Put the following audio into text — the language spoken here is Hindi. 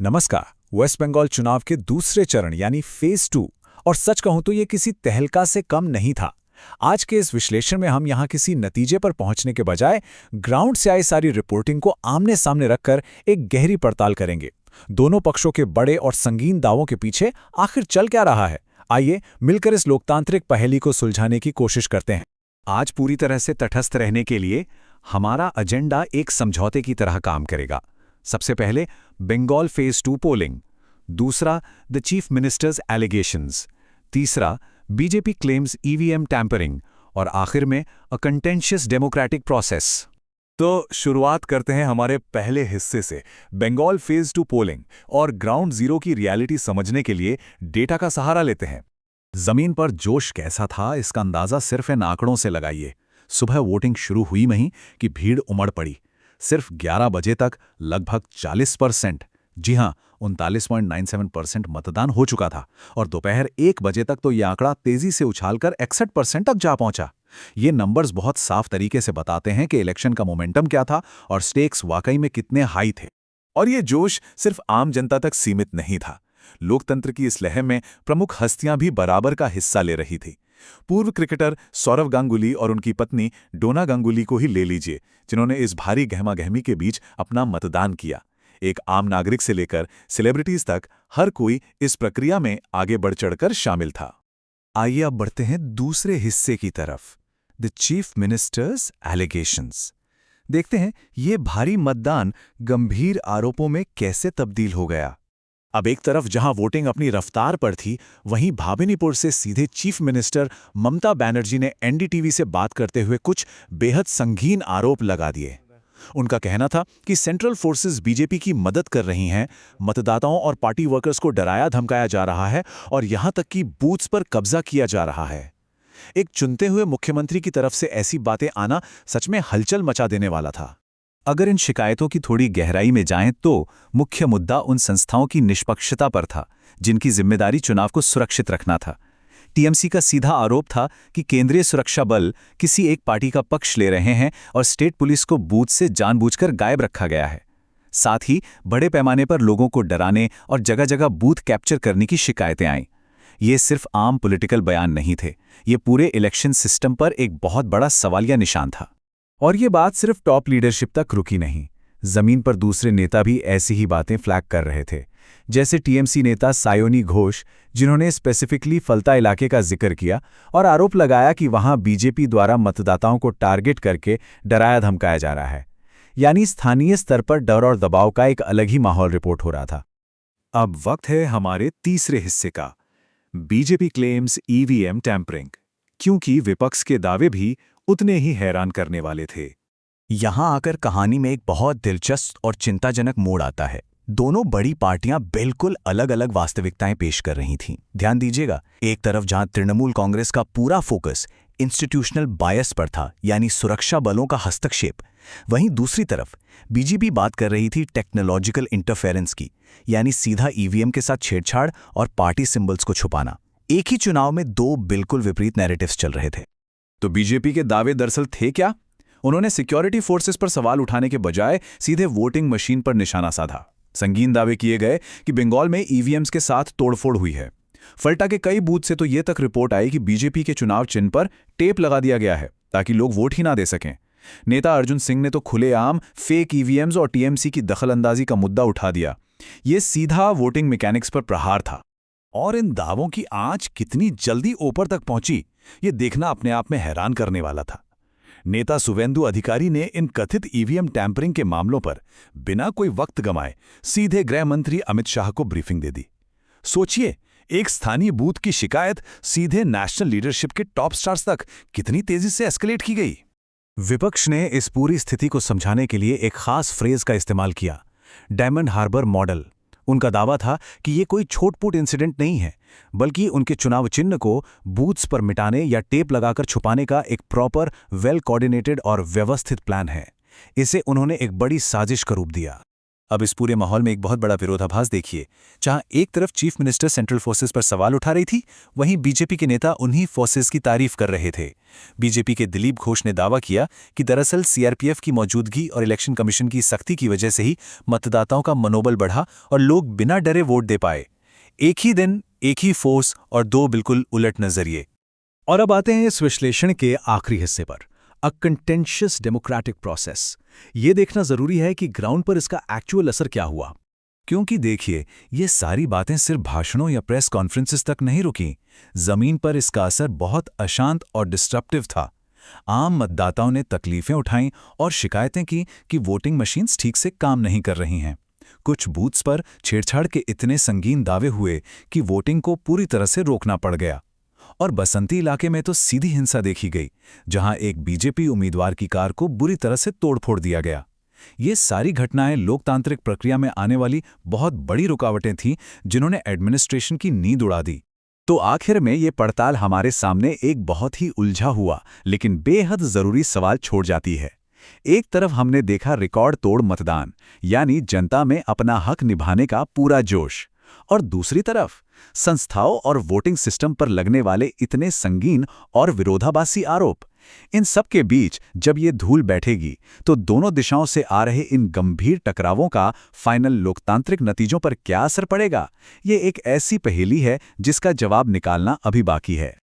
नमस्कार। वेस्ट बंगाल चुनाव के दूसरे चरण यानी फेज 2 और सच कहूं तो ये किसी तहलका से कम नहीं था। आज के इस विश्लेषण में हम यहां किसी नतीजे पर पहुंचने के बजाय ग्राउंड से आई सारी रिपोर्टिंग को आमने सामने रखकर एक गहरी पड़ताल करेंगे। दोनों पक्षों के बड़े और संगीन दावों के पीछे आखिर चल क्या रहा है, आइए मिलकर इस लोकतांत्रिक पहेली को सुलझाने की कोशिश करते हैं। आज पूरी तरह से तटस्थ रहने के लिए हमारा एजेंडा एक समझौते की तरह काम करेगा। सबसे पहले बंगाल फेज 2 पोलिंग, दूसरा द चीफ मिनिस्टर्स एलिगेशंस, तीसरा बीजेपी क्लेम्स ईवीएम टैंपरिंग और आखिर में अ कंटेंशियस डेमोक्रेटिक प्रोसेस। तो शुरुआत करते हैं हमारे पहले हिस्से से, बंगाल फेज 2 पोलिंग और ग्राउंड जीरो की रियलिटी समझने के लिए डेटा का सहारा लेते हैं। जमीन पर जोश कैसा था इसका अंदाजा सिर्फ इन आंकड़ों से लगाइए। सुबह वोटिंग शुरू हुई नहीं कि भीड़ उमड़ पड़ी। सिर्फ 11 बजे तक लगभग 40%, जी हां 39.97% मतदान हो चुका था और दोपहर 1 बजे तक तो यह आंकड़ा तेजी से उछालकर 61% तक जा पहुंचा। ये नंबर्स बहुत साफ तरीके से बताते हैं कि इलेक्शन का मोमेंटम क्या था और स्टेक्स वाकई में कितने हाई थे। और ये जोश सिर्फ आम जनता तक सीमित नहीं था। लोकतंत्र की इस लहर में प्रमुख हस्तियां भी बराबर का हिस्सा ले रही थी। पूर्व क्रिकेटर सौरव गांगुली और उनकी पत्नी डोना गांगुली को ही ले लीजिए, जिन्होंने इस भारी गहमागहमी के बीच अपना मतदान किया। एक आम नागरिक से लेकर सेलिब्रिटीज तक हर कोई इस प्रक्रिया में आगे बढ़ चढ़कर शामिल था। आइए अब बढ़ते हैं दूसरे हिस्से की तरफ, द चीफ मिनिस्टर्स एलिगेशंस। देखते हैं ये भारी मतदान गंभीर आरोपों में कैसे तब्दील हो गया। अब एक तरफ जहां वोटिंग अपनी रफ्तार पर थी, वहीं भाबिनीपुर से सीधे चीफ मिनिस्टर ममता बनर्जी ने एनडीटीवी से बात करते हुए कुछ बेहद संगीन आरोप लगा दिए। उनका कहना था कि सेंट्रल फोर्सेस बीजेपी की मदद कर रही हैं, मतदाताओं और पार्टी वर्कर्स को डराया धमकाया जा रहा है और यहां तक कि बूथ्स पर कब्जा किया जा रहा है। एक चुनते हुए मुख्यमंत्री की तरफ से ऐसी बातें आना सच में हलचल मचा देने वाला था। अगर इन शिकायतों की थोड़ी गहराई में जाएं तो मुख्य मुद्दा उन संस्थाओं की निष्पक्षता पर था जिनकी जिम्मेदारी चुनाव को सुरक्षित रखना था। टीएमसी का सीधा आरोप था कि केंद्रीय सुरक्षा बल किसी एक पार्टी का पक्ष ले रहे हैं और स्टेट पुलिस को बूथ से जानबूझकर गायब रखा गया है। साथ ही बड़े पैमाने पर लोगों को डराने और जगह जगह बूथ कैप्चर करने की शिकायतें आईं। ये सिर्फ आम पॉलिटिकल बयान नहीं थे, ये पूरे इलेक्शन सिस्टम पर एक बहुत बड़ा सवालिया निशान था। और ये बात सिर्फ टॉप लीडरशिप तक रुकी नहीं। जमीन पर दूसरे नेता भी ऐसी ही बातें फ्लैग कर रहे थे, जैसे टीएमसी नेता सायोनी घोष, जिन्होंने स्पेसिफिकली फलता इलाके का जिक्र किया और आरोप लगाया कि वहां बीजेपी द्वारा मतदाताओं को टारगेट करके डराया धमकाया जा रहा है। यानी स्थानीय स्तर पर डर और दबाव का एक अलग ही माहौल रिपोर्ट हो रहा था। अब वक्त है हमारे तीसरे हिस्से का, बीजेपी क्लेम्स ईवीएम टैंपरिंग, क्योंकि विपक्ष के दावे भी उतने ही हैरान करने वाले थे। यहां आकर कहानी में एक बहुत दिलचस्प और चिंताजनक मोड़ आता है। दोनों बड़ी पार्टियां बिल्कुल अलग अलग वास्तविकताएं पेश कर रही थीं। ध्यान दीजिएगा, एक तरफ जहां तृणमूल कांग्रेस का पूरा फोकस इंस्टीट्यूशनल बायस पर था, यानी सुरक्षा बलों का हस्तक्षेप, वहीं दूसरी तरफ बीजेपी बात कर रही थी टेक्नोलॉजिकल इंटरफेरेंस की, यानी सीधा ईवीएम के साथ छेड़छाड़ और पार्टी सिंबल्स को छुपाना। एक ही चुनाव में दो बिल्कुल विपरीत नैरेटिव्स चल रहे थे। तो बीजेपी के दावे दरअसल थे क्या? उन्होंने सिक्योरिटी फोर्सेस पर सवाल उठाने के बजाय सीधे वोटिंग मशीन पर निशाना साधा। संगीन दावे किए गए कि बंगाल में ईवीएम्स के साथ तोड़फोड़ हुई है। फल्टा के कई बूथ से तो ये तक रिपोर्ट आई कि बीजेपी के चुनाव चिन्ह पर टेप लगा दिया गया है ताकि लोग वोट ही ना दे सकें। नेता अर्जुन सिंह ने तो खुलेआम फेक ईवीएम्स और टीएमसी की दखलंदाजी का मुद्दा उठा दिया। ये सीधा वोटिंग मैकेनिक्स पर प्रहार था। और इन दावों की आंच कितनी जल्दी ऊपर तक पहुंची, ये देखना अपने आप में हैरान करने वाला था। नेता सुवेंदु अधिकारी ने इन कथित ईवीएम टैंपरिंग के मामलों पर बिना कोई वक्त गंवाए सीधे गृह मंत्री अमित शाह को ब्रीफिंग दे दी। सोचिए, एक स्थानीय बूथ की शिकायत सीधे नेशनल लीडरशिप के टॉप स्टार्स तक कितनी तेजी से एस्केलेट की गई। विपक्ष ने इस पूरी स्थिति को समझाने के लिए एक खास फ्रेज का इस्तेमाल किया, डायमंड हार्बर मॉडल। उनका दावा था कि ये कोई छोटपूट इंसिडेंट नहीं है, बल्कि उनके चुनाव चिन्ह को बूथ्स पर मिटाने या टेप लगाकर छुपाने का एक प्रॉपर, वेल कोऑर्डिनेटेड और व्यवस्थित प्लान है। इसे उन्होंने एक बड़ी साजिश का रूप दिया। अब इस पूरे माहौल में एक बहुत बड़ा विरोधाभास देखिए। जहां एक तरफ चीफ मिनिस्टर सेंट्रल फोर्सेस पर सवाल उठा रही थी, वहीं बीजेपी के नेता उन्हीं फोर्सेस की तारीफ कर रहे थे। बीजेपी के दिलीप घोष ने दावा किया कि दरअसल सीआरपीएफ की मौजूदगी और इलेक्शन कमीशन की सख्ती की वजह से ही मतदाताओं का मनोबल बढ़ा और लोग बिना डरे वोट दे पाए। एक ही दिन, एक ही फोर्स और दो बिल्कुल उलट नजरिए। और अब आते हैं इस विश्लेषण के आखिरी हिस्से पर, अ कंटेंशियस डेमोक्रेटिक प्रोसेस। ये देखना जरूरी है कि ग्राउंड पर इसका एक्चुअल असर क्या हुआ। क्योंकि देखिए, ये सारी बातें सिर्फ भाषणों या प्रेस कॉन्फ्रेंसेस तक नहीं रुकीं। जमीन पर इसका असर बहुत अशांत और डिस्ट्रप्टिव था। आम मतदाताओं ने तकलीफें उठाईं और शिकायतें की कि वोटिंग मशीन्स ठीक से काम नहीं कर रही हैं। कुछ बूथ्स पर छेड़छाड़ के इतने संगीन दावे हुए कि वोटिंग को पूरी तरह से रोकना पड़ गया। और बसंती इलाके में तो सीधी हिंसा देखी गई, जहां एक बीजेपी उम्मीदवार की कार को बुरी तरह से तोड़फोड़ दिया गया। ये सारी घटनाएं लोकतांत्रिक प्रक्रिया में आने वाली बहुत बड़ी रुकावटें थीं, जिन्होंने एडमिनिस्ट्रेशन की नींद उड़ा दी। तो आखिर में ये पड़ताल हमारे सामने एक बहुत ही उलझा हुआ लेकिन बेहद जरूरी सवाल छोड़ जाती है। एक तरफ हमने देखा रिकॉर्ड तोड़ मतदान, यानी जनता में अपना हक निभाने का पूरा जोश, और दूसरी तरफ संस्थाओं और वोटिंग सिस्टम पर लगने वाले इतने संगीन और विरोधाभासी आरोप। इन सब के बीच जब ये धूल बैठेगी, तो दोनों दिशाओं से आ रहे इन गंभीर टकरावों का फाइनल लोकतांत्रिक नतीजों पर क्या असर पड़ेगा, ये एक ऐसी पहेली है जिसका जवाब निकालना अभी बाकी है।